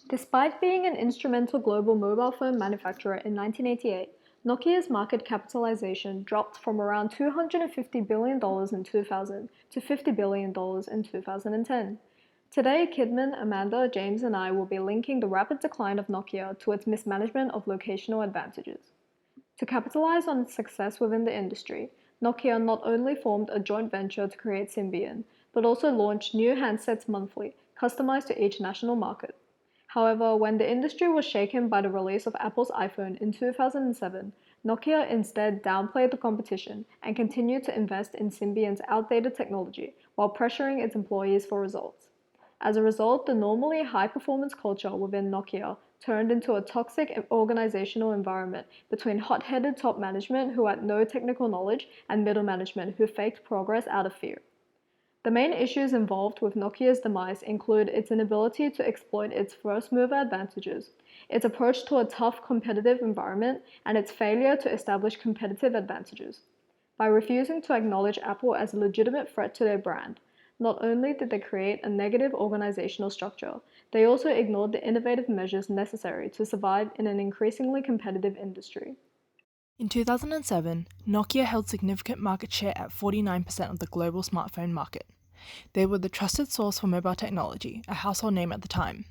Despite being an instrumental global mobile phone manufacturer in 1988, Nokia's market capitalization dropped from around $250 billion in 2000 to $50 billion in 2010. Today, Kidman, Amanda, James, and I will be linking the rapid decline of Nokia to its mismanagement of locational advantages. To capitalize on its success within the industry, Nokia not only formed a joint venture to create Symbian, but also launched new handsets monthly, customized to each national market. However, when the industry was shaken by the release of Apple's iPhone in 2007, Nokia instead downplayed the competition and continued to invest in Symbian's outdated technology while pressuring its employees for results. As a result, the normally high-performance culture within Nokia turned into a toxic organizational environment between hot-headed top management who had no technical knowledge and middle management who faked progress out of fear. The main issues involved with Nokia's demise include its inability to exploit its first-mover advantages, its approach to a tough competitive environment, and its failure to establish competitive advantages. By refusing to acknowledge Apple as a legitimate threat to their brand, not only did they create a negative organizational structure, they also ignored the innovative measures necessary to survive in an increasingly competitive industry. In 2007, Nokia held significant market share at 49% of the global smartphone market. They were the trusted source for mobile technology, a household name at the time.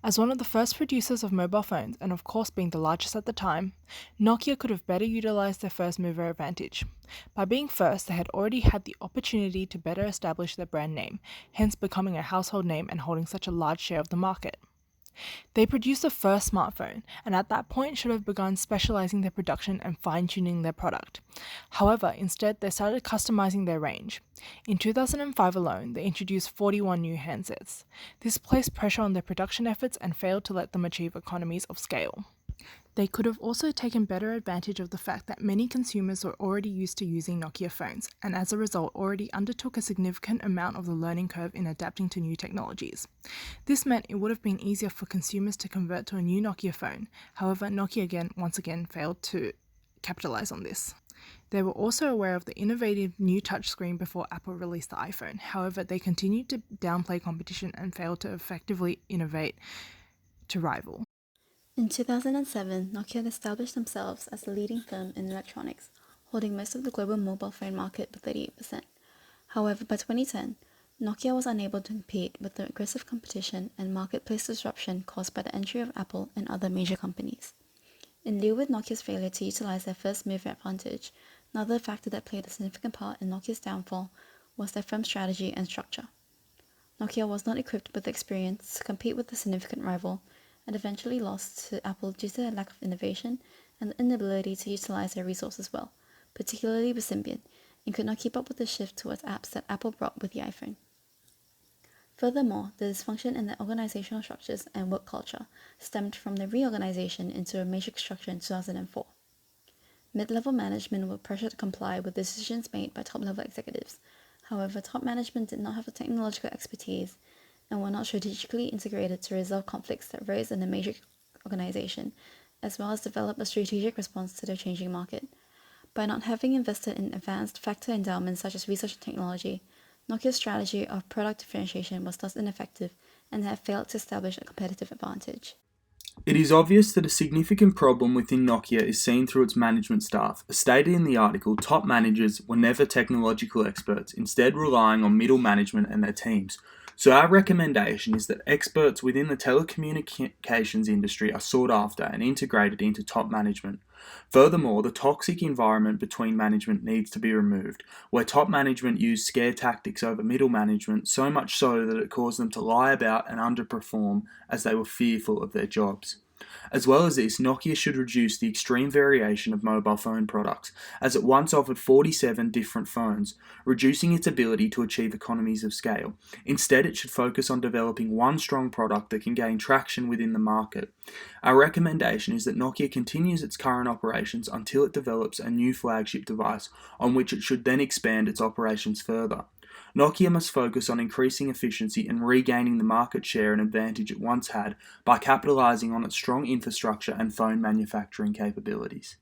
As one of the first producers of mobile phones, and of course being the largest at the time, Nokia could have better utilized their first mover advantage. By being first, they had already had the opportunity to better establish their brand name, hence becoming a household name and holding such a large share of the market. They produced the first smartphone, and at that point should have begun specializing their production and fine-tuning their product. However, instead they started customizing their range. In 2005 alone, they introduced 41 new handsets. This placed pressure on their production efforts and failed to let them achieve economies of scale. They could have also taken better advantage of the fact that many consumers were already used to using Nokia phones, and as a result already undertook a significant amount of the learning curve in adapting to new technologies. This meant it would have been easier for consumers to convert to a new Nokia phone. However, Nokia once again failed to capitalize on this. They were also aware of the innovative new touchscreen before Apple released the iPhone. However, they continued to downplay competition and failed to effectively innovate to rival. In 2007, Nokia had established themselves as the leading firm in electronics, holding most of the global mobile phone market with 38%. However, by 2010, Nokia was unable to compete with the aggressive competition and marketplace disruption caused by the entry of Apple and other major companies. In lieu with Nokia's failure to utilize their first mover advantage, another factor that played a significant part in Nokia's downfall was their firm strategy and structure. Nokia was not equipped with the experience to compete with a significant rival, and eventually lost to Apple due to their lack of innovation and the inability to utilize their resources well, particularly with Symbian, and could not keep up with the shift towards apps that Apple brought with the iPhone. Furthermore, the dysfunction in their organizational structures and work culture stemmed from the reorganization into a matrix structure in 2004. Mid-level management were pressured to comply with decisions made by top-level executives. However, top management did not have the technological expertise and were not strategically integrated to resolve conflicts that arose in the matrix organization, as well as develop a strategic response to their changing market. By not having invested in advanced factor endowments such as research and technology, Nokia's strategy of product differentiation was thus ineffective and had failed to establish a competitive advantage. It is obvious that a significant problem within Nokia is seen through its management staff. As stated in the article, top managers were never technological experts, instead relying on middle management and their teams. So our recommendation is that experts within the telecommunications industry are sought after and integrated into top management. Furthermore, the toxic environment between management needs to be removed, where top management used scare tactics over middle management, so much so that it caused them to lie about and underperform as they were fearful of their jobs. As well as this, Nokia should reduce the extreme variation of mobile phone products, as it once offered 47 different phones, reducing its ability to achieve economies of scale. Instead, it should focus on developing one strong product that can gain traction within the market. Our recommendation is that Nokia continues its current operations until it develops a new flagship device, on which it should then expand its operations further. Nokia must focus on increasing efficiency and regaining the market share and advantage it once had by capitalizing on its strong infrastructure and phone manufacturing capabilities.